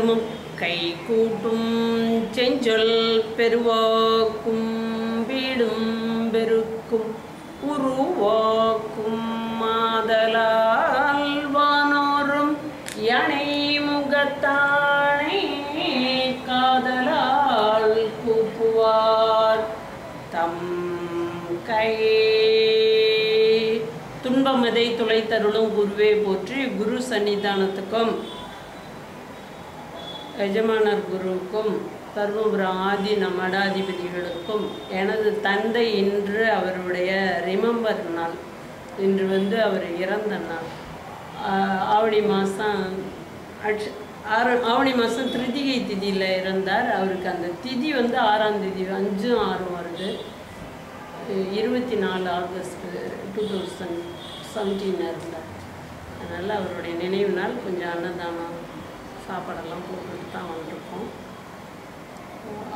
தருமம் கை கூட்டும் செஞ்சொல் பெருவாக்கும் வீடும் பெருக்கும் உருவாக்கும் மாதலால் வானோரும் யானை முகத்தானே காதலால் கூப்புவார் தம் கை. துன்பமதை துளைத்தருளும் குருவே போற்றி. குரு சன்னிதானத்துக்கும் எஜமானர் குருவுக்கும் தர்மபுரம் ஆதி மடாதிபதிகளுக்கும் எனது தந்தை இன்று அவருடைய ரிமெம்பர் நாள். இன்று அவர் இறந்த நாள். ஆவணி மாதம் ஆவணி மாதம் திருதிகை திதியில் இறந்தார். அவருக்கு அந்த திதி 6ஆம் தேதி 5/6 வருது. 24 ஆகஸ்ட் 2017 இருந்தார். அதனால் அவருடைய நினைவு நாள் கொஞ்சம் அன்னதானம் சாப்பாடெல்லாம் போட்டுட்டு தான் வந்திருக்கோம்.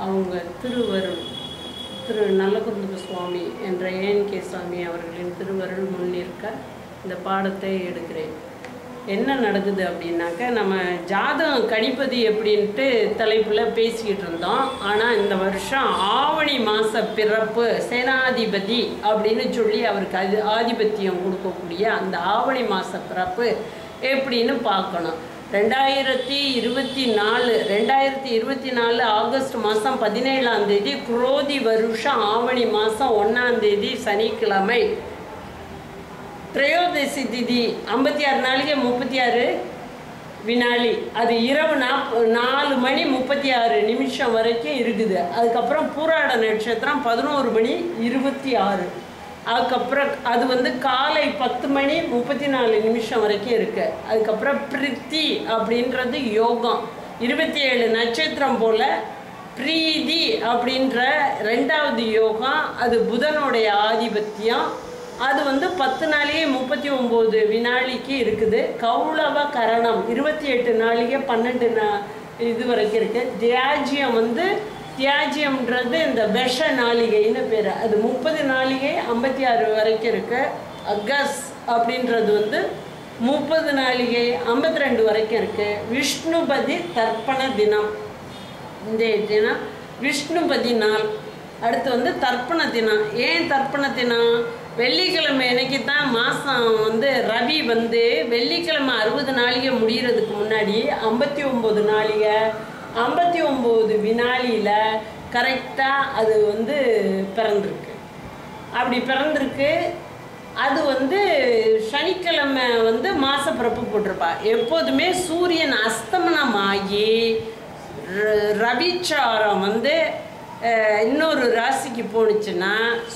அவங்க திருவருள் திரு நல்லகுருந்த சுவாமி என்ற ஏஎன்கே சுவாமி அவர்களின் திருவருள் முன்னிற்க இந்த பாடத்தை எடுக்கிறேன். என்ன நடக்குது அப்படின்னாக்க, நம்ம ஜாதகம் கணிப்பது எப்படின்ட்டு தலைப்பில் பேசிக்கிட்டு இருந்தோம். ஆனால் இந்த வருஷம் ஆவணி மாத பிறப்பு சேனாதிபதி அப்படின்னு சொல்லி அவருக்கு ஆதிபத்தியம் கொடுக்கக்கூடிய அந்த ஆவணி மாத பிறப்பு எப்படின்னு பார்க்கணும். 2024 ஆகஸ்ட் மாதம் 17ஆம் தேதி குரோதி வருஷம் ஆவணி மாதம் 1ஆம் தேதி சனிக்கிழமை திரையோதசி திதி 56 நாளிகை 36 வினாடி. அது இரவு 4 மணி 36 நிமிஷம் வரைக்கும் இருக்குது. அதுக்கப்புறம் பூராட நட்சத்திரம் 11 மணி 26. அதுக்கப்புறம் அது காலை 10 மணி 34 நிமிஷம் வரைக்கும் இருக்கு. அதுக்கப்புறம் பிரித்தி அப்படின்றது யோகம். 27 நட்சத்திரம் போல பிரீதி அப்படின்ற 2வது யோகம். அது புதனுடைய ஆதிபத்தியம். அது 10 நாளிகை 39 வினாடிக்கு இருக்குது. கௌளவ கரணம் 28 நாளிகை 12 இது வரைக்கும் இருக்கு. தியாஜ்யம் தியாஜ்யம்ன்றது இந்த விஷ நாளிகைன்னு பேர். அது 30 நாளிகை 56 வரைக்கும் இருக்கு. அகஸ் அப்படின்றது 30 நாளிகை 52 வரைக்கும் இருக்கு. விஷ்ணுபதி தர்ப்பண தினம். இந்த தினம் விஷ்ணுபதி நாள். அடுத்து தர்ப்பண தினம். ஏன் தர்ப்பண தினம்? வெள்ளிக்கிழமை அன்னைக்கு தான் மாதம் ரவி வெள்ளிக்கிழமை 60 நாளிகை முடிகிறதுக்கு முன்னாடி 59 நாளிகை 59 வினாடியில் கரெக்டாக அது பிறந்திருக்கு. அப்படி பிறந்திருக்கு. அது சனிக்கிழமை மாசப்பிறப்பு போட்டிருப்பா. எப்போதுமே சூரியன் அஸ்தமனமாகி ரவிச்சாரம் இன்னொரு ராசிக்கு போணுச்சுன்னா,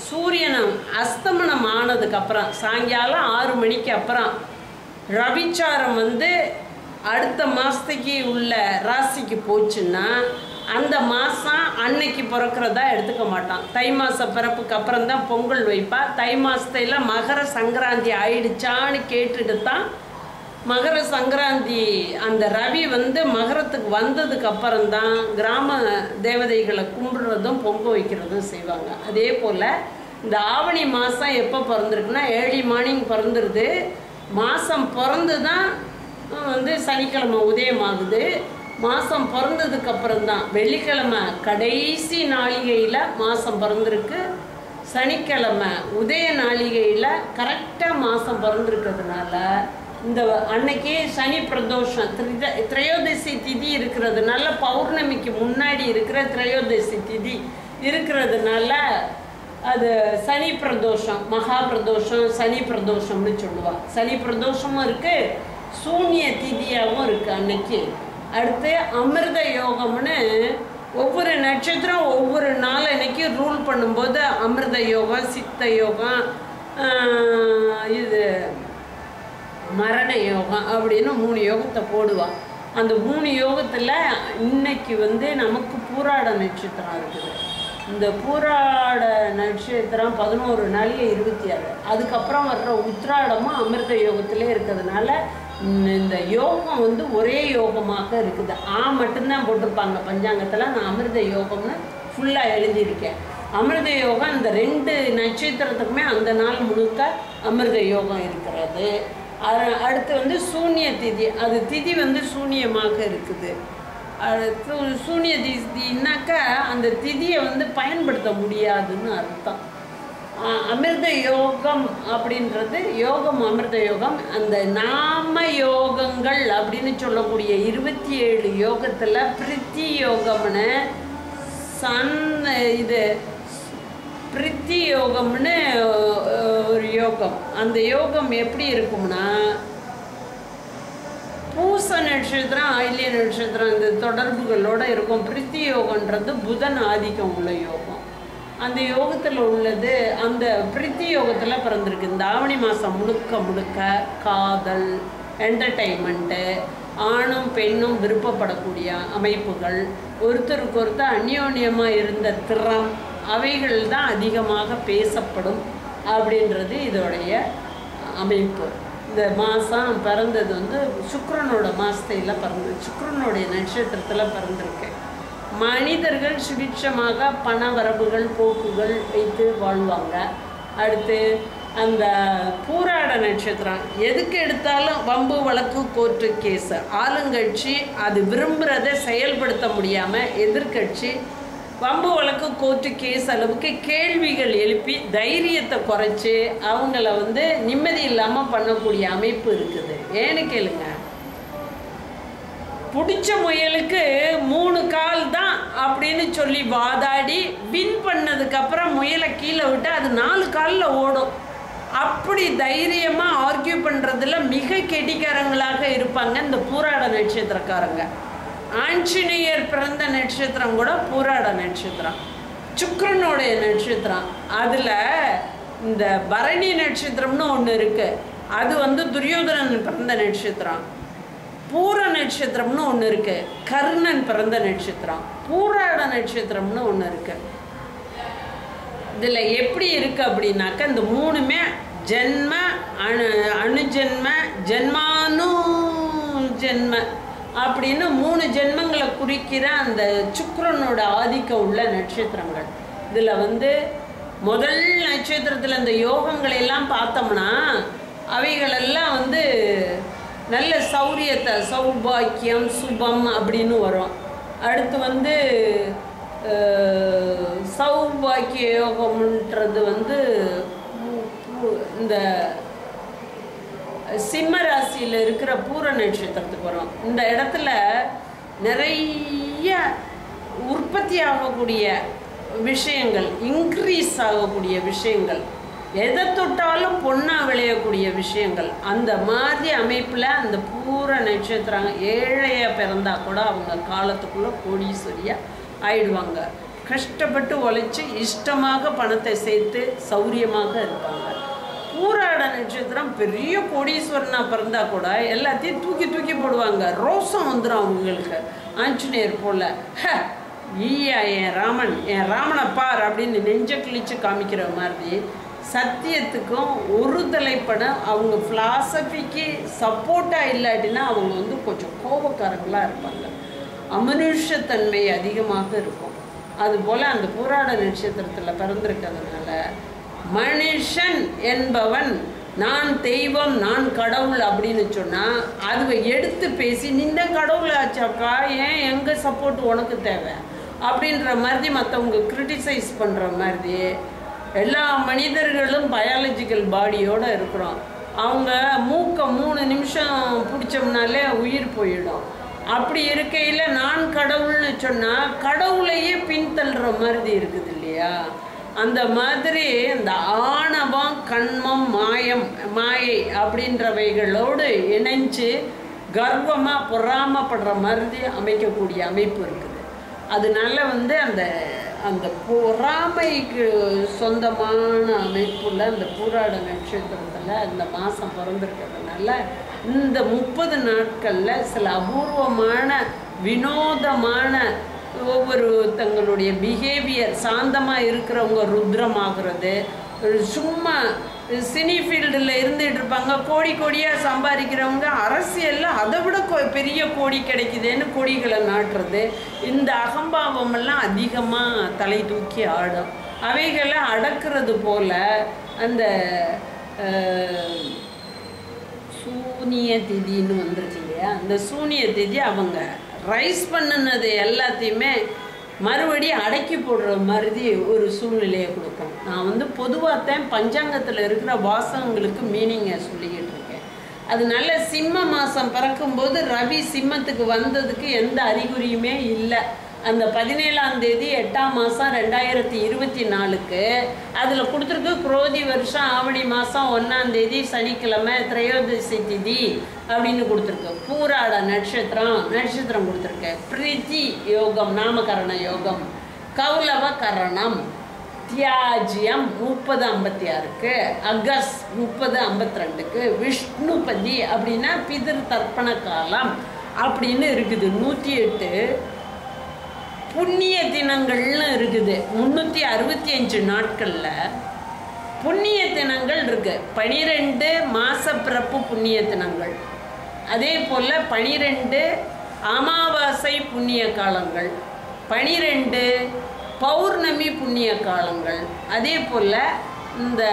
சூரியன் அஸ்தமனம் ஆனதுக்கப்புறம் சாயங்காலம் 6 மணிக்கு அப்புறம் ரவிச்சாரம் அடுத்த மாதத்துக்கு உள்ள ராசிக்கு போச்சுன்னா அந்த மாதம் அன்னைக்கு பிறக்கிறதா எடுத்துக்க மாட்டான். தை மாத பிறப்புக்கு அப்புறம் தான் பொங்கல் வைப்பா. தை மாதத்துல மகர சங்கராந்தி ஆயிடுச்சான்னு கேட்டுட்டு தான் மகர சங்கராந்தி அந்த ரவி மகரத்துக்கு வந்ததுக்கு அப்புறம்தான் கிராம தேவதைகளை கும்பிடுறதும் பொங்க வைக்கிறதும் செய்வாங்க. அதே போல் இந்த ஆவணி மாதம் எப்போ பிறந்திருக்குன்னா ஏர்லி மார்னிங் பிறந்துருது. மாதம் பிறந்து தான் சனிக்கிழமை உதயமாகுது. மாதம் பிறந்ததுக்கு அப்புறம்தான் வெள்ளிக்கிழமை கடைசி நாளிகையில் மாதம் பிறந்திருக்கு. சனிக்கிழமை உதய நாளிகையில் கரெக்டாக மாதம் பிறந்திருக்கிறதுனால இந்த அன்னைக்கு சனி பிரதோஷம் திரையோதசி திதி இருக்கிறதுனால, பௌர்ணமிக்கு முன்னாடி இருக்கிற திரையோதசி திதி இருக்கிறதுனால அது சனி பிரதோஷம், மகா பிரதோஷம், சனி பிரதோஷம்னு சொல்லுவாள். சனி பிரதோஷமும் இருக்குது, சூன்ய திதியாகவும் இருக்குது அன்னைக்கு. அடுத்து அமிர்த யோகம்னு ஒவ்வொரு நட்சத்திரம் ஒவ்வொரு நாள் அன்னைக்கு ரூல் பண்ணும்போது அமிர்த யோகம், சித்த யோகம், இது மரண யோகம் அப்படின்னு 3 யோகத்தை போடுவாள். அந்த 3 யோகத்தில் இன்னைக்கு நமக்கு பூராட நட்சத்திரம் இருக்குது. இந்த பூராட நட்சத்திரம் 11 நாளிகை 26. அதுக்கப்புறம் வர்ற உத்திராடமும் அமிர்த யோகத்திலே இருக்கிறதுனால இந்த யோகம் ஒரே யோகமாக இருக்குது. மட்டும்தான் போட்டிருப்பாங்க பஞ்சாங்கத்தில். நான் அமிர்த யோகம்னு ஃபுல்லாக எழுதியிருக்கேன். அமிர்த யோகம் இந்த 2 நட்சத்திரத்துக்குமே அந்த நாள் முழுக்க அமிர்த யோகம் இருக்கிறது. அடுத்து சூன்ய திதி. அது திதி சூன்யமாக இருக்குது. சூனிய திதினாக்கா அந்த திதியை வந்து பயன்படுத்த முடியாதுன்னு அர்த்தம். அமிர்த யோகம் அப்படின்றது யோகம், அமிர்த யோகம். அந்த நாம யோகங்கள் அப்படின்னு சொல்லக்கூடிய 27 யோகத்தில் பிரித்தி யோகம்னு இது பிரித்தி யோகம்னு ஒரு யோகம். அந்த யோகம் எப்படி இருக்கும்னா, பூச நட்சத்திரம், ஆயில்ய நட்சத்திரம் இந்த தொடர்புகளோடு இருக்கும். பிரித்தி யோகன்றது புதன் ஆதிக்கம் உள்ள யோகம். அந்த யோகத்தில் உள்ளது, அந்த பிரித்தி யோகத்தில் பிறந்திருக்கு. இந்த ஆவணி மாதம் முழுக்க முழுக்க காதல், என்டர்டெயின்மெண்ட்டு, ஆணும் பெண்ணும் விருப்பப்படக்கூடிய அமைப்புகள், ஒருத்தருக்கு ஒருத்தர் அந்யோன்யமாக இருந்த திறம், அவைகள் தான் அதிகமாக பேசப்படும் அப்படின்றது இதோடைய அமைப்பு. இந்த மாதம் பிறந்தது வந்து சுக்கிரனோட மாதத்தையில் பிறந்தது, சுக்கிரனுடைய நட்சத்திரத்தில் பிறந்திருக்கு. மனிதர்கள் சுபிட்சமாக பண வரவுகள் போக்குகள் வைத்து வாழ்வாங்க. அடுத்து அந்த பூராட நட்சத்திரம், எதுக்கு எடுத்தாலும் வம்பு வழக்கு கோர்ட்டு கேஸு, ஆளுங்கட்சி அது விரும்புகிறத செயல்படுத்த முடியாமல் எதிர்கட்சி வம்பு வழக்கு கோர்ட்டு கேஸ் அளவுக்கு கேள்விகள் எழுப்பி தைரியத்தை குறைச்சி அவங்கள வந்து நிம்மதி இல்லாமல் பண்ணக்கூடிய அமைப்பு இருக்குது. ஏன்னு கேளுங்க, பிடிச்ச முயலுக்கு 3 கால் தான் அப்படின்னு சொல்லி வாதாடி வின் பண்ணதுக்கப்புறம் முயலை கீழே விட்டு அது 4 காலில் ஓடும். அப்படி தைரியமாக ஆர்கியூ பண்ணுறதுல மிக கெட்டிக்காரங்களாக இருப்பாங்க இந்த பூராட நட்சத்திரக்காரங்க. ஆஞ்சநேயர் பிறந்த நட்சத்திரம் கூட பூராட நட்சத்திரம், சுக்கிரனுடைய நட்சத்திரம். அதில் இந்த பரணி நட்சத்திரம்னு ஒன்று இருக்குது, அது வந்து துரியோதனன் பிறந்த நட்சத்திரம். பூர நட்சத்திரம்னு ஒன்று இருக்குது, கர்ணன் பிறந்த நட்சத்திரம். பூராட நட்சத்திரம்னு ஒன்று இருக்குது. இதில் எப்படி இருக்குது அப்படின்னாக்கா, இந்த 3மே ஜென்ம, அணுஜென்ம, ஜென்மானு ஜென்ம அப்படின்னு 3 ஜென்மங்களை குறிக்கிற அந்த சுக்கிரனோட ஆதிக்கம் உள்ள நட்சத்திரங்கள். இதில் வந்து முதல் நட்சத்திரத்தில் இந்த யோகங்களை எல்லாம் பார்த்தோம்னா அவைகளெல்லாம் வந்து நல்ல சௌரியத்தை, சௌபாக்கியம், சுபம் அப்படின்னு வரும். அடுத்து வந்து சௌபாக்கிய யோகம்ன்றது வந்து இந்த சிம்ம ராசியில் இருக்கிற பூர நட்சத்திரத்துக்கு வரும். இந்த இடத்துல நிறைய உற்பத்தி ஆகக்கூடிய விஷயங்கள், இன்க்ரீஸ் ஆகக்கூடிய விஷயங்கள், எதை தொட்டாலும் பொண்ணாக விளையக்கூடிய விஷயங்கள், அந்த மாதிரி அமைப்பில் அந்த பூர நட்சத்திரம் ஏழையாக பிறந்தா கூட அவங்க காலத்துக்குள்ளே கோடீஸ்வரியாக ஆயிடுவாங்க. கஷ்டப்பட்டு உழைச்சி இஷ்டமாக பணத்தை சேர்த்து சௌரியமாக இருப்பாங்க. பூராட நட்சத்திரம் பெரிய கோடீஸ்வரனாக பிறந்தா கூட எல்லாத்தையும் தூக்கி தூக்கி போடுவாங்க. ரோசம் வந்துடும் அவங்களுக்கு. ஆஞ்சநேயர் போல் ஈயா என் ராமன், என் ராமனை பார் அப்படின்னு நெஞ்ச கிழிச்சு காமிக்கிற மாதிரி சத்தியத்துக்கும் ஒரு தலைப்படம் அவங்க ஃபிலாசபிக்கு சப்போர்ட்டாக இல்லாட்டினா அவங்க வந்து கொஞ்சம் கோபக்காரங்களாக இருப்பாங்க. அமனுஷத்தன்மை அதிகமாக இருக்கும். அதுபோல் அந்த பூராட நட்சத்திரத்தில் பிறந்திருக்கிறதுனால மனுஷன் என்பவன் நான் தெய்வம், நான் கடவுள் அப்படின்னு சொன்னால் அதுவை எடுத்து பேசி நின்ற கடவுள் ஆச்சாப்பா, ஏன் எங்கள் சப்போர்ட் உனக்கு தேவை அப்படின்ற மாதிரி மற்றவங்க கிரிட்டிசைஸ் பண்ணுற மாதிரி. எல்லா மனிதர்களும் பயாலஜிக்கல் பாடியோடு இருக்கிறோம். அவங்க மூக்கை 3 நிமிஷம் பிடிச்சோம்னாலே உயிர் போயிடும். அப்படி இருக்கையில் நான் கடவுள்னு சொன்னால் கடவுளையே பின்தள்ளுற மாதிரி இருக்குது இல்லையா? அந்த மாதிரி இந்த ஆணவம், கண்மம், மாயை அப்படின்றவைகளோடு இணைஞ்சு கர்வமாக பொறாமப்படுற மாதிரி அமைக்கக்கூடிய அமைப்பு இருக்குது. அதனால வந்து அந்த அந்த பொறாமைக்கு சொந்தமான அமைப்புள்ள அந்த பூராட நட்சத்திரத்தில் இந்த மாதம் பிறந்திருக்கிறதுனால இந்த 30 நாட்களில் சில அபூர்வமான வினோதமான ஒவ்வொரு தங்களுடைய பிஹேவியர், சாந்தமாக இருக்கிறவங்க ருத்ரமாகிறது, சும்மா சினி ஃபீல்டில் இருந்துகிட்டு இருப்பாங்க, கோடி கோடியாக சம்பாதிக்கிறவங்க அரசியலில் அதை விட பெரிய கோடி கிடைக்குதுன்னு கொடிகளை நாட்டுறது, இந்த அகம்பாவமெல்லாம் அதிகமாக தலை தூக்கி ஆடும். அவைகளை அடக்கிறது போல் அந்த சூனிய திதின்னு வந்துருக்கு இல்லையா? அந்த சூனிய திதி அவங்க ரைஸ் பண்ணினது எல்லாத்தையுமே மறுபடியும் அடக்கி போடுற மாதிரி ஒரு சூழ்நிலையை கொடுக்கும். நான் வந்து பொதுவாகத்தான் பஞ்சாங்கத்தில் இருக்கிற வாசகங்களுக்கு மீனிங்கை சொல்லிக்கிட்டு இருக்கேன். அதனால சிம்ம மாதம் பிறக்கும்போது ரவி சிம்மத்துக்கு வந்ததுக்கு எந்த அறிகுறியுமே இல்லை. அந்த 17ஆம் தேதி 8ஆம் மாதம் 2024 அதில் கொடுத்துருக்கு குரோதி வருஷம் ஆவணி மாதம் 1ஆம் தேதி சனிக்கிழமை திரையோதசி திதி அப்படின்னு கொடுத்துருக்கு. பூராட நட்சத்திரம் கொடுத்துருக்கு. பிரீத்தி யோகம் நாமகரண யோகம், கௌலவ கரணம், தியாஜ்யம் 30:56, அகஸ் 30:52, விஷ்ணுபதி அப்படின்னா பிதிர் தர்ப்பண காலம் அப்படின்னு இருக்குது. 108 புண்ணிய தினங்கள்னு இருக்குது. 365 நாட்களில் புண்ணிய தினங்கள் இருக்கு. 12 மாச பிறப்பு புண்ணிய தினங்கள், அதே போல் 12 அமாவாசை புண்ணிய காலங்கள், 12 பௌர்ணமி புண்ணிய காலங்கள், அதே போல் இந்த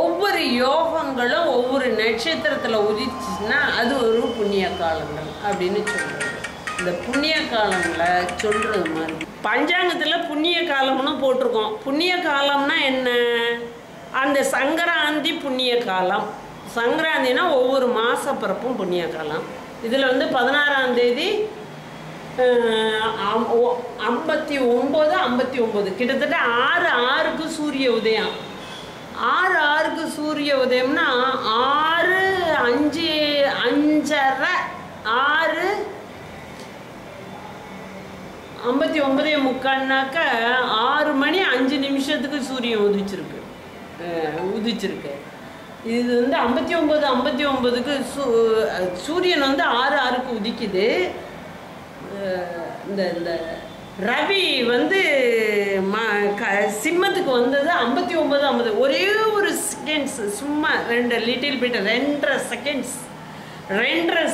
ஒவ்வொரு யோகங்களும் ஒவ்வொரு நட்சத்திரத்தில் உதிச்சுன்னா அது ஒரு புண்ணிய காலங்கள் அப்படின்னு சொல்கிறது. இந்த புண்ணிய காலங்களை சொல்கிறது மாதிரி பஞ்சாங்கத்தில் புண்ணிய காலம்னு போட்டிருக்கோம். புண்ணிய காலம்னா என்ன? அந்த சங்கராந்தி புண்ணிய காலம். சங்கராந்தினா ஒவ்வொரு மாத பிறப்பும் புண்ணிய காலம். இதில் வந்து 16ஆம் தேதி 59 கிட்டத்தட்ட 6:06 சூரிய உதயம். 6:06 சூரிய உதயம்னா 6, 5, 5:30, 6, 59:45 6 மணி 5 நிமிஷத்துக்கு சூரியன் உதிச்சிருக்கு. இது வந்து 59:59க்கு சூரியன் வந்து 6:06க்கு உதிக்குது. இந்த ரவி வந்து சிம்மத்துக்கு வந்தது 59:50. ஒரே ஒரு செகண்ட்ஸ், சும்மா 2.5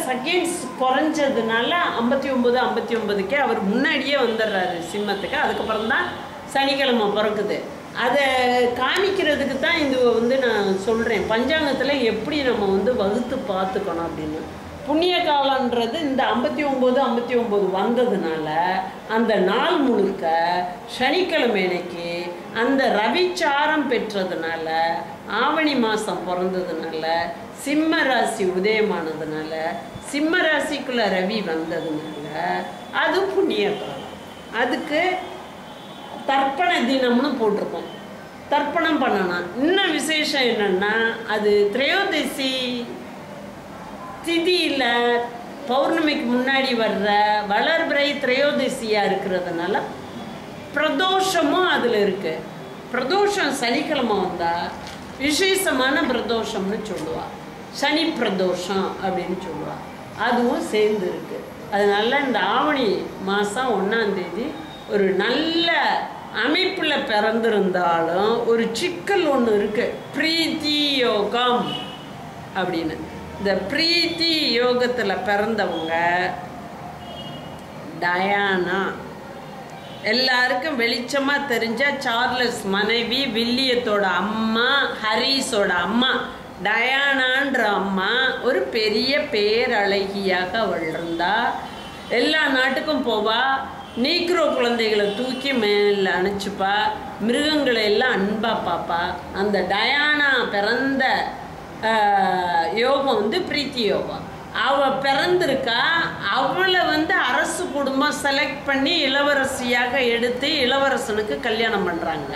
செகண்ட்ஸ் குறைஞ்சதுனால 59:59க்கே அவர் முன்னாடியே வந்துடுறாரு சிம்மத்துக்கு. அதுக்கப்புறம் தான் சனிக்கிழமை பிறக்குது. அதை காமிக்கிறதுக்கு தான் இது வந்து நான் சொல்கிறேன். பஞ்சாங்கத்தில் எப்படி நம்ம வந்து வகுத்து பார்த்துக்கணும் அப்படின்னு. புண்ணிய காலன்றது இந்த 59 வந்ததுனால அந்த நாள் முழுக்க சனிக்கிழமை அன்னைக்கு அந்த ரவிச்சாரம் பெற்றதுனால, ஆவணி மாதம் பிறந்ததுனால, சிம்ம ராசி உதயமானதுனால, சிம்ம ராசிக்குள்ள ரவி வந்ததுனால அது புண்ணிய காலம். அதுக்கு தர்ப்பண தினம்னு போட்டிருக்கோம். தர்ப்பணம் பண்ணணும். இன்னும் விசேஷம் என்னன்னா, அது திரையோதசி திதியில் பௌர்ணமிக்கு முன்னாடி வர்ற வளர்பிறை திரையோதசியாக இருக்கிறதுனால பிரதோஷமும் அதில் இருக்குது. பிரதோஷம் சனிக்கிழமை வந்தால் விசேஷமான பிரதோஷம்னு சொல்லுவாள். சனி பிரதோஷம் அப்படின்னு சொல்லுவாள். அதுவும் சேர்ந்து இருக்குது. அதனால இந்த ஆவணி மாதம் 1ஆம் தேதி ஒரு நல்ல அமைப்பில் பிறந்திருந்தாலும் ஒரு சிக்கல் ஒன்று இருக்குது. பிரீத்தி யோகம் அப்படின்னு. இந்த பிரீத்தி யோகத்தில் பிறந்தவங்க டயானா, எல்லாருக்கும் வெளிச்சமாக தெரிஞ்ச சார்லஸ் மனைவி, வில்லியத்தோட அம்மா, ஹரிஸோட அம்மா, டயானான்ற அம்மா ஒரு பெரிய பேரழகியாக அவள் இருந்தா. எல்லா நாட்டுக்கும் போவா. நீக்ரோ குழந்தைகளை தூக்கி மேலே அணைச்சிப்பா. மிருகங்களை எல்லாம் அன்பாக பார்ப்பா. அந்த டயானா பிறந்த யோகம் வந்து பிரீத்தி யோகம். அவள் பிறந்திருக்கா. அவளை வந்து அரசு குடும்பம் செலக்ட் பண்ணி இளவரசியாக எடுத்து இளவரசனுக்கு கல்யாணம் பண்ணுறாங்க.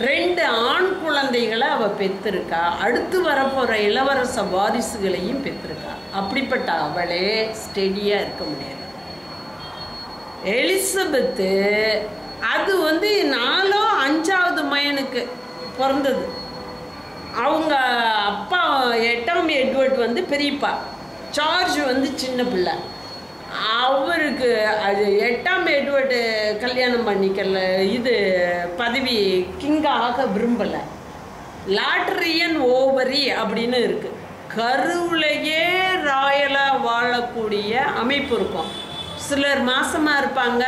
2 ஆண் குழந்தைகளை அவள் பெற்றிருக்கா. அடுத்து வரப்போகிற இளவரச வாரிசுகளையும் பெற்றிருக்கா. அப்படிப்பட்ட அவளே ஸ்டெடியாக இருக்க முடியாது. எலிசபெத்து அது வந்து 4 5வது மகனுக்கு பிறந்தது. அவங்க அப்பா 8ஆம் எட்வர்ட் வந்து பெரியப்பா, சார்ஜ் வந்து சின்ன பிள்ளை. அவருக்கு அது 8ஆம் எட்வர்டு கல்யாணம் பண்ணிக்கல, இது பதவி கிங்காக விரும்பலை. லாட்ரியன் ஓவரி அப்படின்னு இருக்குது. கருவிலேயே ராயலாக வாழக்கூடிய அமைப்பு இருக்கும். சிலர் மாசமாக இருப்பாங்க.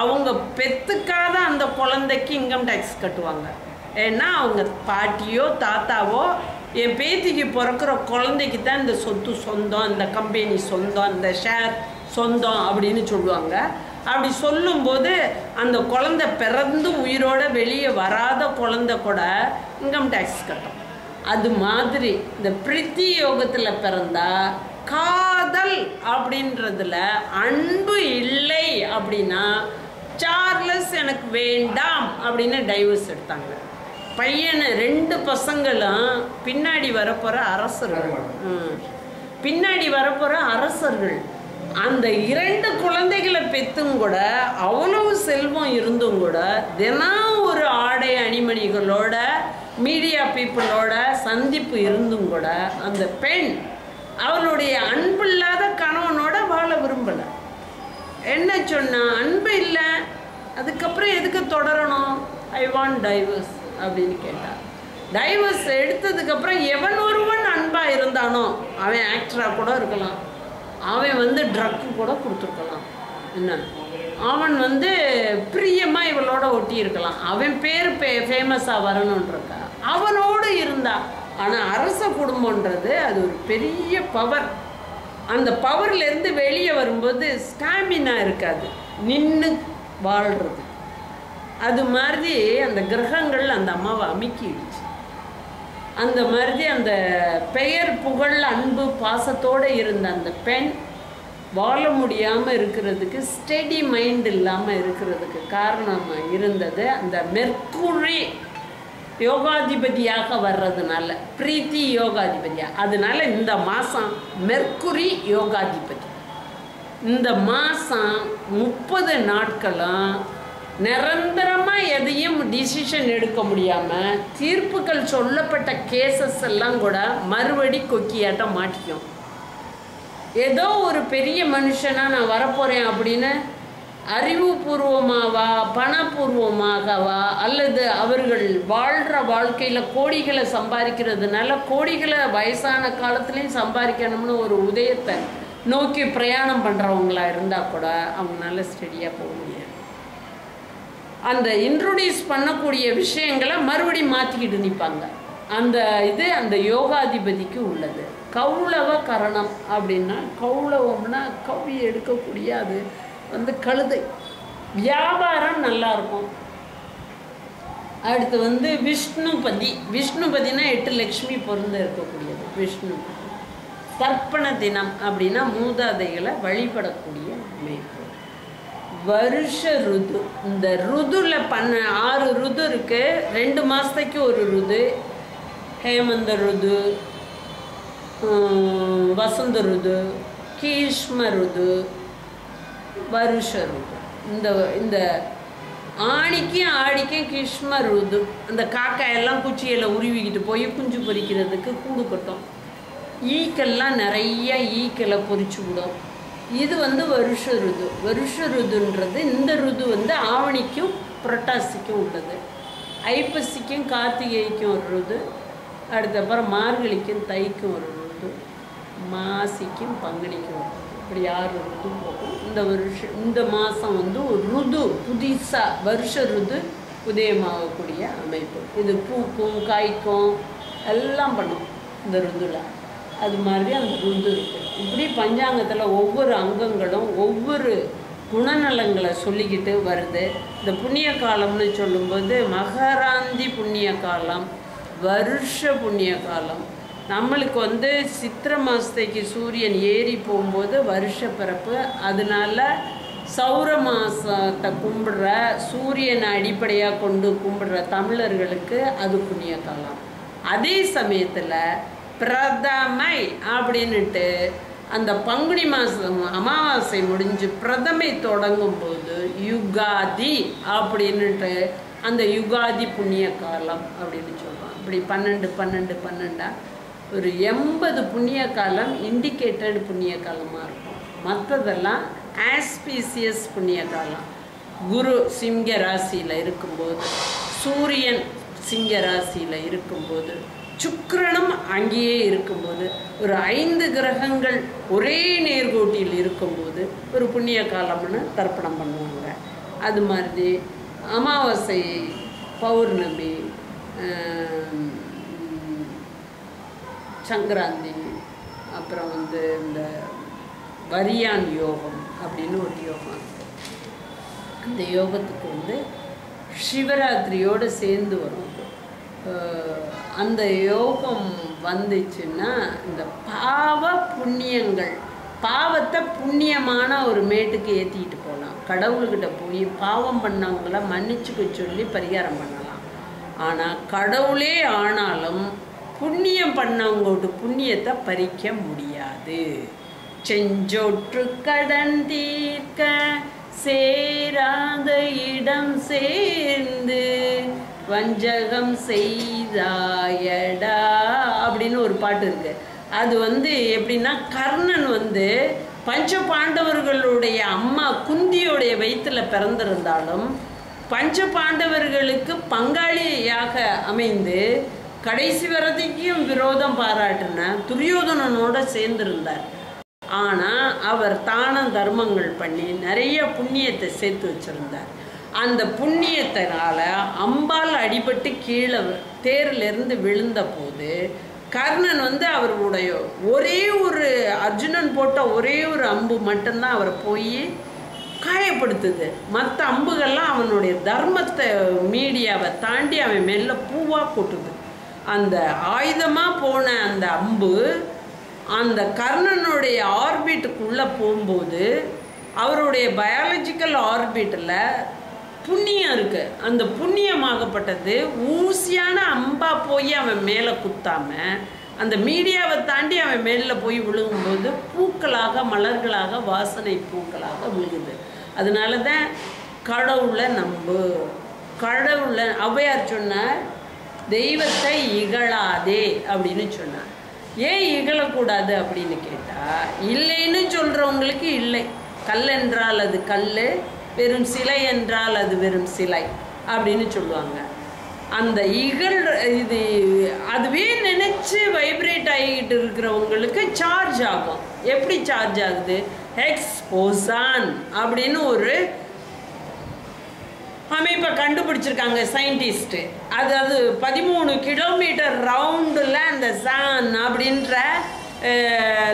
அவங்க பெற்றுக்காத அந்த குழந்தைக்கு இன்கம் டேக்ஸ் கட்டுவாங்க. ஏன்னா அவங்க பாட்டியோ தாத்தாவோ என் பேத்திக்கு பிறக்கிற குழந்தைக்கு தான் இந்த சொத்து சொந்தம், இந்த கம்பெனி சொந்தம், இந்த ஷேர் சொந்தம் அப்படின்னு சொல்லுவாங்க. அப்படி சொல்லும்போது அந்த குழந்தை பிறந்து உயிரோட வெளியே வராத குழந்தை கூட இன்கம் டேக்ஸ் கட்டும். அது மாதிரி இந்த பிரித்தி யோகத்தில் பிறந்தா காதல் அப்படின்றதுல அன்பு இல்லை அப்படின்னா சார்லஸ் எனக்கு வேண்டாம் அப்படின்னு டைவர்ஸ் எடுத்தாங்க. பையனை 2 பசங்களும் பின்னாடி வரப்போகிற அரசர்கள், பின்னாடி வரப்போகிற அரசர்கள். அந்த 2 குழந்தைகளை பெற்றும் கூட அவ்வளவு செல்வம் இருந்தும் கூட தினம் ஒரு ஆடை அணிமணிகளோட மீடியா பீப்புளோட சந்திப்பு இருந்தும் கூட அந்த பெண் அவளுடைய அன்பு இல்லாத கணவனோட வாழ விரும்பலை. என்ன சொன்னா, அன்பு இல்லை, அதுக்கப்புறம் எதுக்கு தொடரணும், ஐ வாண்ட் டைவர்ஸ் அப்படின்னு கேட்டார். டைவர்ஸ் எடுத்ததுக்கப்புறம் எவன் ஒருவன் அன்பாக இருந்தானோ அவன் ஆக்டராக கூட இருக்கலாம், அவன் ட்ரக்கு கூட கொடுத்துருக்கலாம், என்ன அவன் பிரியமாக இவளோட ஒட்டி இருக்கலாம், அவன் பேர் ஃபேமஸாக வரணுன்றக்கா அவனோடு இருந்தா. ஆனால் அரச குடும்பன்றது அது ஒரு பெரிய பவர். அந்த பவர்லேருந்து வெளியே வரும்போது ஸ்டாமினா இருக்காது, நின்று வாழ்கிறது. அது மாதிரி அந்த கிரகங்கள் அந்த அம்மாவை அமுக்கிடுச்சு. அந்த மாதிரி அந்த பெயர் புகழ் அன்பு பாசத்தோடு இருந்த அந்த பெண் வாழ முடியாமல் இருக்கிறதுக்கு, ஸ்டெடி மைண்ட் இல்லாமல் இருக்கிறதுக்கு காரணமாக இருந்தது அந்த மெர்க்குரி யோகாதிபதியாக வர்றதுனால, பிரீத்தி யோகாதிபதியாக. அதனால இந்த மாதம் மெர்க்குரி யோகாதிபதி. இந்த மாதம் 30 நாட்களும் நிரந்தரமாக எதையும் டிசிஷன் எடுக்க முடியாமல் தீர்ப்புகள் சொல்லப்பட்ட கேசஸ் எல்லாம் கூட மறுபடி கொக்கியாட்டம் மாட்டிக்கும். ஏதோ ஒரு பெரிய மனுஷனாக நான் வரப்போகிறேன் அப்படின்னு அறிவுபூர்வமாகவா பணபூர்வமாகவா அல்லது அவர்கள் வாழ்கிற வாழ்க்கையில் கோடிகளை சம்பாதிக்கிறதுனால கோடிகளை வயசான காலத்துலேயும் சம்பாதிக்கணும்னு ஒரு உதயத்தை நோக்கி பிரயாணம் பண்ணுறவங்களா இருந்தால் கூட அவங்களால ஸ்டெடியாக போக முடியாது. அந்த இன்ட்ரோடியூஸ் பண்ணக்கூடிய விஷயங்களை மறுபடியும் மாற்றிக்கிட்டு நிற்பாங்க. அந்த இது அந்த யோகாதிபதிக்கு உள்ளது. கௌளவ கரணம் அப்படின்னா, கௌளவம்னா கவி எடுக்கக்கூடிய, அது கழுதை. வியாபாரம் நல்லாயிருக்கும். அடுத்து விஷ்ணுபதி. விஷ்ணுபதினா 8 லட்சுமி பொருந்த இருக்கக்கூடியது விஷ்ணுபதி. தர்ப்பண தினம் அப்படின்னா மூதாதைகளை வழிபடக்கூடிய அமைப்பு. வருஷ ருது. இந்த ருதுல 6 ருது இருக்கு. 2 மாதத்துக்கு ஒரு ருது. ஹேமந்த ருது, வசந்த ருது, கீஷ்ம ருது, வருஷ ருது. இந்த ஆணிக்கும் ஆடிக்கும் கிஷ்ம ருது. அந்த காக்காயெல்லாம் குச்சியில் உருவிக்கிட்டு போய் குஞ்சு பொறிக்கிறதுக்கு கூடு கட்டும். ஈக்கெல்லாம் நிறைய ஈக்களை பொறிச்சு விடும். இது வருஷ ருது. வருஷ ருதுன்றது இந்த ருது ஆவணிக்கும் புரட்டாசிக்கும் உள்ளது. ஐப்பசிக்கும் கார்த்திகைக்கும் ஒரு ருது. அடுத்தப்புறம் மார்கழிக்கும் தைக்கும் ஒரு ருது. மாசிக்கும் பங்குனிக்கும் ஒரு ருது. இப்படி 6 ருது போகும். இந்த மாதம் ஒரு ருது புதுசாக வருஷ ருது உதயமாகக்கூடிய அமைப்பு. இது பூக்கும் காய்க்கும் எல்லாம் பண்ணும் இந்த ருதுல. அது மாதிரி அந்த ருது இருக்குது. இப்படி பஞ்சாங்கத்தில் ஒவ்வொரு அங்கங்களும் ஒவ்வொரு குணநலங்களை சொல்லிக்கிட்டு வருது. இந்த புண்ணிய காலம்னு சொல்லும்போது மகராந்தி புண்ணிய காலம், வருஷ புண்ணிய காலம். நம்மளுக்கு சித்திரை மாதத்துக்கு சூரியன் ஏறி போகும்போது வருஷ பிறப்பு. அதனால சௌர மாதத்தை கும்பிடுற, சூரியனை அடிப்படையாக கொண்டு கும்பிடுற தமிழர்களுக்கு அது புண்ணிய காலம். அதே சமயத்தில் பிரதமை அப்படின்ட்டு அந்த பங்குனி மாதம் அமாவாசை முடிஞ்சு பிரதமை தொடங்கும்போது யுகாதி அப்படின்ட்டு அந்த யுகாதி புண்ணிய காலம் அப்படின்னு சொல்கிறோம். இப்படி 12 ஒரு 80 புண்ணிய காலம் இண்டிகேட்டட் புண்ணிய காலமாக இருக்கும். மற்றதெல்லாம் ஆஸ்பீசியஸ் புண்ணிய காலம். குரு சிங்க ராசியில் இருக்கும்போது, சூரியன் சிங்க ராசியில் இருக்கும்போது, சுக்கிரனும் அங்கேயே இருக்கும்போது, ஒரு 5 கிரகங்கள் ஒரே நேர்கோட்டில் இருக்கும்போது ஒரு புண்ணிய காலம்னு தர்ப்பணம் பண்ணுவாங்க. அது மாதிரி அமாவாசை, பௌர்ணமி, சங்கராந்தி, அப்புறம் இந்த வரியான் யோகம் அப்படின்னு ஒரு யோகம் இருக்குது. அந்த யோகத்துக்கு வந்து சிவராத்திரியோடு சேர்ந்து வரும். அந்த யோகம் வந்துச்சுன்னா இந்த பாவ புண்ணியங்கள், பாவத்தை புண்ணியமான ஒரு மேட்டுக்கு ஏற்றிக்கிட்டு போகலாம். கடவுள்கிட்ட போய் பாவம் பண்ணவங்கள மன்னிச்சுக்க சொல்லி பரிகாரம் பண்ணலாம். ஆனால் கடவுளே ஆனாலும் புண்ணியம் பண்ணவங்களோட புண்ணியத்தை பறிக்க முடியாது. செஞ்சோற்று கடன் தீர்க்க சேராத இடம் சேர்ந்து வஞ்சகம் செய்தாயடா அப்படின்னு ஒரு பாட்டு இருக்கு. அது வந்து எப்படின்னா, கர்ணன் வந்து பஞ்ச பாண்டவர்களுடைய அம்மா குந்தியோடைய வயிற்றுல பிறந்திருந்தாலும் பஞ்ச பாண்டவர்களுக்கு பங்காளியாக அமைந்து கடைசி வரைக்கும் விரோதம் பாராட்டின துரியோதனனோட சேர்ந்திருந்தார். ஆனால் அவர் தான தர்மங்கள் பண்ணி நிறைய புண்ணியத்தை சேர்த்து வச்சிருந்தார். அந்த புண்ணியத்தினால அம்பால் அடிபட்டு கீழே தேரிலிருந்து விழுந்த போது கர்ணன் வந்து அவருடைய ஒரே ஒரு அர்ஜுனன் போட்ட ஒரே ஒரு அம்பு மட்டும்தான் அவரை போய் காயப்படுத்துது. மற்ற அம்புகள்லாம் அவனுடைய தர்மத்தை மீடியாவை தாண்டி அவன் மேல பூவாக கொட்டுது. அந்த ஆயுதமாக போன அந்த அம்பு அந்த கர்ணனுடைய ஆர்பிட்டுக்குள்ளே போகும்போது அவருடைய பயாலஜிக்கல் ஆர்பிட்டில் புண்ணியம் இருக்குது. அந்த புண்ணியமாகப்பட்டது ஊசியான அம்பா போய் அவன் மேலே குத்தாமல் அந்த மீடியாவை தாண்டி அவன் மேலே போய் விழுகும்போது பூக்களாக மலர்களாக வாசனை பூக்களாக விழுகுது. அதனால தான் கடவுளை நம்பு, கடவுளை ஔவையார் சொன்னார், தெய்வத்தை இகழாதே அப்படின்னு சொன்னார். ஏன் இகழக்கூடாது அப்படின்னு கேட்டால், இல்லைன்னு சொல்கிறவங்களுக்கு இல்லை, கல் என்றால் அது கல், வெறும் சிலை என்றால் அது வெறும் சிலை அப்படின்னு சொல்லுவாங்க. அந்த இது அதுவே நினச்சி வைப்ரேட் ஆகிக்கிட்டு இருக்கிறவங்களுக்கு சார்ஜ் ஆகும். எப்படி சார்ஜ் ஆகுது? எக்ஸ் போசான் அப்படின்னு ஒரு அமைப்பை கண்டுபிடிச்சிருக்காங்க சயின்டிஸ்ட்டு. அது 13 கிலோமீட்டர் ரவுண்டில் அந்த சான் அப்படின்ற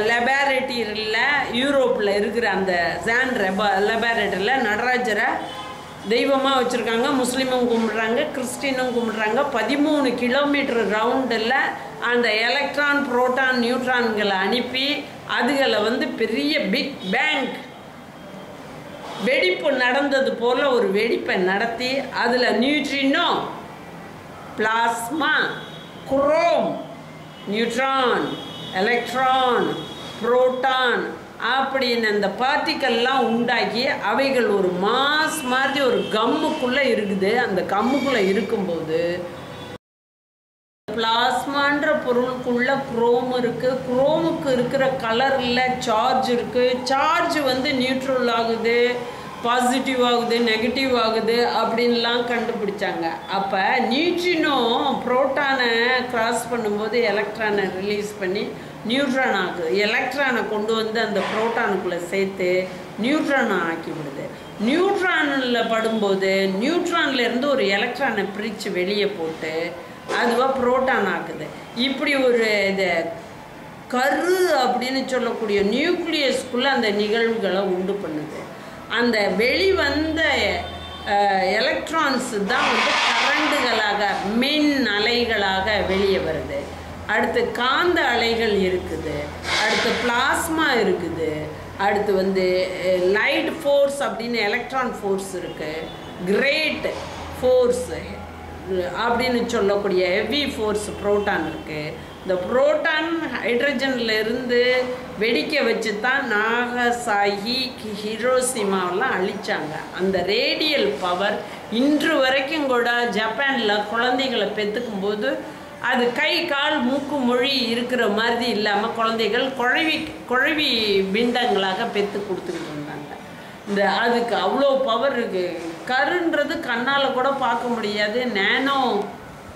லெபார்டரியில் யூரோப்பில் இருக்கிற அந்த சான் லெபார்டரியில் நடராஜரை தெய்வமாக வச்சுருக்காங்க. முஸ்லீமும் கும்பிட்றாங்க, கிறிஸ்டினும் கும்பிட்றாங்க. 13 கிலோமீட்டர் ரவுண்டில் அந்த எலக்ட்ரான் புரோட்டான் நியூட்ரான்களை அனுப்பி அதுகளை வந்து பெரிய பிக் பேங் வெடிப்பு நடந்தது போல் ஒரு வெடிப்பை நடத்தி அதில் neutrino, plasma, chrome, neutron, electron, proton அப்படின்னு அந்த பார்ட்டிக்கல்லாம் உண்டாக்கி அவைகள் ஒரு மாஸ் மாதிரி ஒரு கம்முக்குள்ளே இருக்குது. அந்த கம்முக்குள்ளே இருக்கும்போது பிளாஸ்மான்ற பொருளுக்குள்ள குரோம் இருக்குது. குரோமுக்கு இருக்கிற கலரில் சார்ஜ் இருக்குது. சார்ஜ் வந்து நியூட்ரல் ஆகுது, பாசிட்டிவ் ஆகுது, நெகட்டிவ் ஆகுது அப்படின்லாம் கண்டுபிடிச்சாங்க. அப்போ நியூட்ரினோ புரோட்டானை கிராஸ் பண்ணும்போது எலக்ட்ரானை ரிலீஸ் பண்ணி நியூட்ரான் ஆகுது. எலக்ட்ரானை கொண்டு வந்து அந்த புரோட்டானுக்குள்ளே சேர்த்து நியூட்ரானை ஆக்கி விடுது. நியூட்ரானில் படும்போது நியூட்ரான்லேருந்து ஒரு எலக்ட்ரானை பிரித்து வெளியே போட்டு அதுவாக புரோட்டான் ஆக்குது. இப்படி ஒரு இது கரு அப்படின்னு சொல்லக்கூடிய நியூக்ளியஸ்குள்ளே அந்த நிகழ்வுகளை உண்டு பண்ணுது. அந்த வெளிவந்த எலக்ட்ரான்ஸ் தான் வந்து கரண்டுகளாக மின் அலைகளாக வெளியே வருது. அடுத்து காந்த அலைகள் இருக்குது, அடுத்து பிளாஸ்மா இருக்குது, அடுத்து வந்து லைட் ஃபோர்ஸ் அப்படின்னு எலக்ட்ரான் ஃபோர்ஸ் இருக்குது, கிரேட் ஃபோர்ஸ் அப்படின்னு சொல்லக்கூடிய ஹெவி ஃபோர்ஸ் புரோட்டான் இருக்குது. இந்த புரோட்டான் ஹைட்ரஜனில் இருந்து வெடிக்க வச்சு தான் நாகசாகி ஹிரோஷிமாவெல்லாம் அழித்தாங்க. அந்த ரேடியல் பவர் இன்று வரைக்கும் கூட ஜப்பானில் குழந்தைகளை பெற்றுக்கும்போது அது கை கால் மூக்கு மொழி இருக்கிற மாதிரி இல்லாமல் குழந்தைகள் குழவி பிண்டங்களாக பெற்று கொடுத்துக்கிட்டு இருந்தாங்க. இந்த அதுக்கு அவ்வளோ பவர் இருக்குது. கருன்றது கண்ணால் கூட பார்க்க முடியாது, நேனோ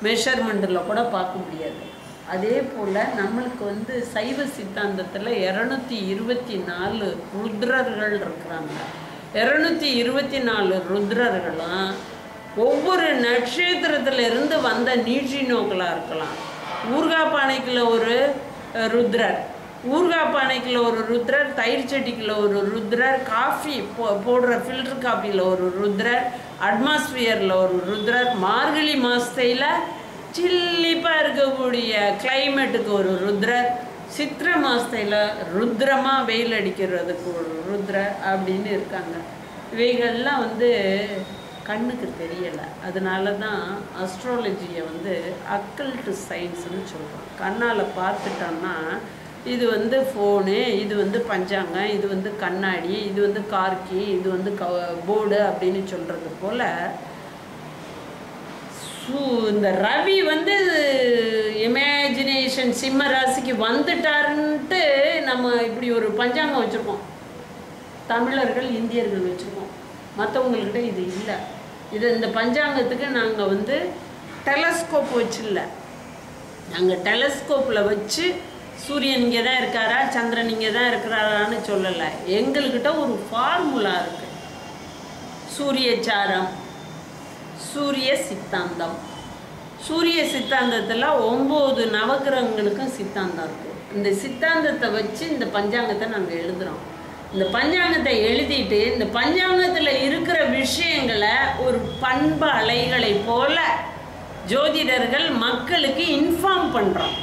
மெஷர்மெண்ட்டில் கூட பார்க்க முடியாது. அதே போல் நம்மளுக்கு வந்து சைவ சித்தாந்தத்தில் 224 ருத்ரர்கள் இருக்கிறாங்க. 224 ருத்ரர்களும் ஒவ்வொரு நட்சத்திரத்திலிருந்து வந்த நியூட்ரினோக்களாக இருக்கலாம். ஊர்காப்பானைக்குள்ள ஒரு ருத்ரர், ஊறுகாய் பானைக்குள்ள ஒரு ருத்ரர், தயிர் சட்டிக்குள்ள ஒரு ருத்ரர், காஃபி போடுற ஃபில்டர் காஃபியில் ஒரு ருத்ரர், அட்மாஸ்பியரில் ஒரு ருத்ரர், மார்கழி மாசத்தையில் சில்லிப்பாக இருக்கக்கூடிய கிளைமேட்டுக்கு ஒரு ருத்ரர், சித்திரை மாசத்தையில் ருத்ரமாக வெயில் அடிக்கிறதுக்கு ஒரு ருத்ரர் அப்படின்னு இருக்காங்க. இவைகள்லாம் கண்ணுக்கு தெரியலை. அதனால தான் அஸ்ட்ராலஜியை அக்கல்ட்டு சயின்ஸ்னு சொல்கிறோம். கண்ணால் பார்த்துட்டோம்னா இது ஃபோனு, இது பஞ்சாங்கம், இது கண்ணாடி, இது கார்கி, இது போர்டு அப்படின்னு சொல்கிறது போல் இந்த ரவி இமேஜினேஷன் சிம்ம ராசிக்கு வந்துட்டாருன்ட்டு நம்ம இப்படி ஒரு பஞ்சாங்கம் வச்சுருக்கோம். தமிழர்கள் இந்தியர்கள் வச்சுருக்கோம். மற்றவங்கள்கிட்ட இது இல்லை. இந்த பஞ்சாங்கத்துக்கு நாங்கள் டெலஸ்கோப் வச்சில்ல, நாங்கள் டெலஸ்கோப்பில் வச்சு சூரியன் இங்கே தான் இருக்காரா, சந்திரன் இங்கே தான் இருக்கிறாரான்னு சொல்லலை. எங்கள்கிட்ட ஒரு ஃபார்முலா இருக்குது. சூரிய சாரம், சூரிய சித்தாந்தம். சூரிய சித்தாந்தத்தில் 9 நவகிரகங்களுக்கும் சித்தாந்தம் இருக்குது. இந்த சித்தாந்தத்தை வச்சு இந்த பஞ்சாங்கத்தை நாங்கள் எழுதுகிறோம். இந்த பஞ்சாங்கத்தை எழுதிட்டு இந்த பஞ்சாங்கத்தில் இருக்கிற விஷயங்களை ஒரு பண்பு அலைகளை போல ஜோதிடர்கள் மக்களுக்கு இன்ஃபார்ம் பண்ணுறோம்.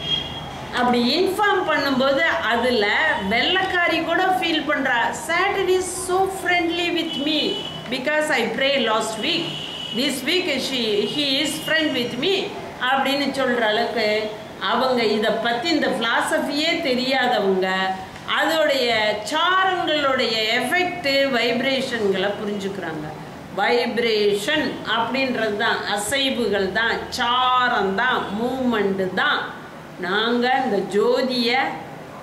அப்படி இன்ஃபார்ம் பண்ணும்போது அதில் வெள்ளக்காரி கூட ஃபீல் பண்ணுறா, Saturn is so friendly with me because I pray last week. This week he is friend with me அப்படின்னு சொல்கிற அளவுக்கு அவங்க இதை பற்றி இந்த ஃபிலாசபியே தெரியாதவங்க அதோடைய சாரங்களுடைய எஃபெக்டு வைப்ரேஷன்களை புரிஞ்சுக்கிறாங்க. வைப்ரேஷன் அப்படின்றது தான், அசைவுகள் தான், சாரம் தான், மூமெண்ட்டு தான். நாங்கள் இந்த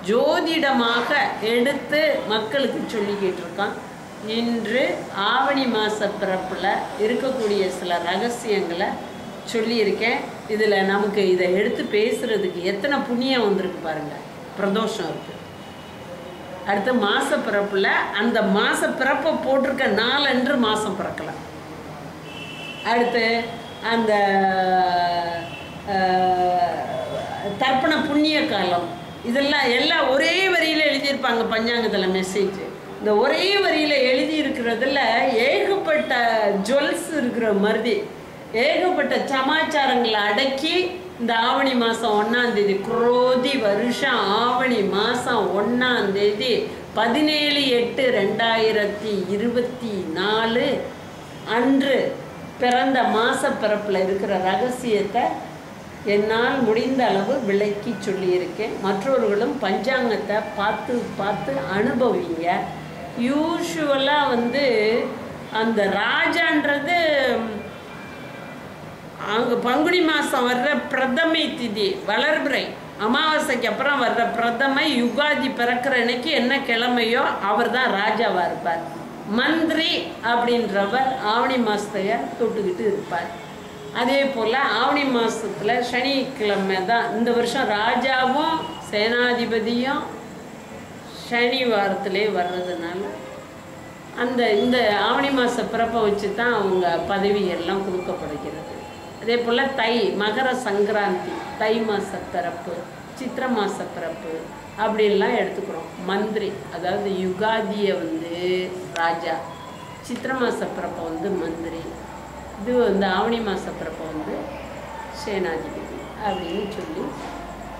ஜோதிடமாக எடுத்து மக்களுக்கு சொல்லிக்கிட்டு இருக்கோம். இன்று ஆவணி மாத பிறப்பில் இருக்கக்கூடிய சில ரகசியங்களை சொல்லியிருக்கேன். இதில் நமக்கு இதை எடுத்து பேசுகிறதுக்கு எத்தனை புண்ணியம் வந்திருக்கு பாருங்கள். பிரதோஷம் இருக்குது. அடுத்த மாத பிறப்பில் அந்த மாத பிறப்பை போட்டிருக்க நாளன்று மாதம் பிறக்கலாம். அடுத்து அந்த தர்ப்பண புண்ணிய காலம், இதெல்லாம் எல்லாம் ஒரே வரியில் எழுதியிருப்பாங்க பஞ்சாங்கத்தில் மெசேஜ். இந்த ஒரே வரியில் எழுதியிருக்கிறதுல ஏகப்பட்ட ஜுவல்ஸ் இருக்கிற மாதிரி ஏகப்பட்ட சமாச்சாரங்களை அடக்கி இந்த ஆவணி மாதம் 1ஆம் தேதி, குரோதி வருஷம் ஆவணி மாதம் 1ஆம் தேதி 17/8/2024 அன்று பிறந்த மாத பிறப்பில் இருக்கிற ரகசியத்தை என்னால் முடிந்த அளவு விளக்கி சொல்லியிருக்கேன். மற்றவர்களும் பஞ்சாங்கத்தை பார்த்து அனுபவிங்க. யூஷுவலாக அந்த ராஜான்றது அங்கே பங்குனி மாதம் வர்ற பிரதமை திதி, வளர்பிறை அமாவாசைக்கு அப்புறம் வர்ற பிரதமை, யுகாதி பிறக்கிற அன்னைக்கு என்ன கிழமையோ அவர் தான் ராஜாவாக இருப்பார். மந்திரி அப்படின்றவர் ஆவணி மாதத்தைய தொட்டுக்கிட்டு இருப்பார். அதே போல் ஆவணி மாதத்தில் சனிக்கிழமை தான் இந்த வருஷம் ராஜாவும் சேனாதிபதியும் சனி வாரத்திலே வர்றதுனால இந்த ஆவணி மாத பிறப்பை வச்சு தான் அவங்க பதவியெல்லாம் கொடுக்கப்படுகிறது. அதே போல் மகர சங்கராந்தி, தை மாத பிறப்பு, சித்திரை மாத பிறப்பு அப்படின்லாம் எடுத்துக்கிறோம். மந்திரி அதாவது யுகாதியை ராஜா, சித்திரை மாத பிறப்பை மந்திரி, இது ஆவணி மாத பிறப்பை சேனாதிபதி அப்படின்னு சொல்லி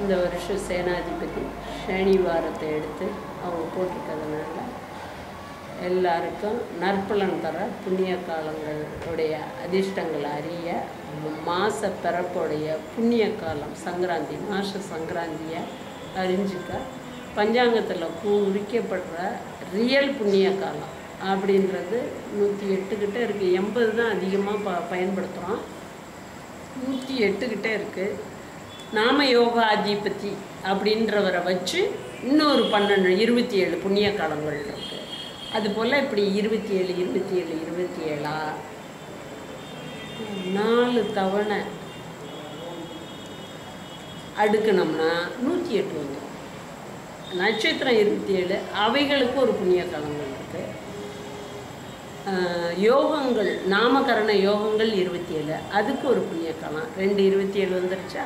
இந்த வருஷம் சேனாதிபதி சனி வாரத்தை எடுத்து அவங்க போட்டிருக்கிறதுனால எல்லாருக்கும் நற்பலன் தர புண்ணிய காலங்களுடைய அதிர்ஷ்டங்கள் அறிய மாத பிறப்புடைய புண்ணிய காலம் சங்கராந்தி, மாச சங்கராந்தியை அறிஞ்சிக்க பஞ்சாங்கத்தில் குறிக்கப்படுற ரியல் புண்ணிய காலம் அப்படின்றது 108 கிட்டே இருக்குது. 80 தான் அதிகமாக பயன்படுத்துகிறோம். 108 கிட்டே இருக்குது. நாம யோகாதிபதி அப்படின்றவரை வச்சு இன்னொரு 27 புண்ணிய காலங்கள் இருக்குது. அதுபோல் இப்படி 27 27 27 4 தவணை அடுக்கணும்னா 108 வந்துடும். நட்சத்திரம் 27, அவைகளுக்கு ஒரு புண்ணிய காலங்கள் இருக்குது. யோகங்கள், நாமகரண யோகங்கள் 27, அதுக்கு ஒரு புண்ணிய காலம். 2 27 வந்துருச்சா,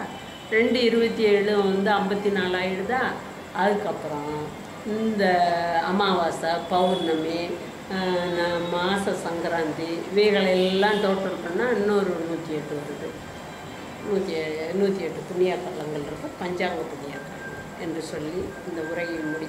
2 27 54 ஆகிடுதா. அதுக்கப்புறம் இந்த அமாவாசை, பௌர்ணமி, மாச சங்கராந்தி இவைகளெல்லாம் டோட்டல் பண்ணால் இன்னொரு 108 வருது. 108 புண்ணிய காலங்கள் இருக்குது, பஞ்சாங்க புண்ணிய காலங்கள் என்று சொல்லி இந்த உரையை முடி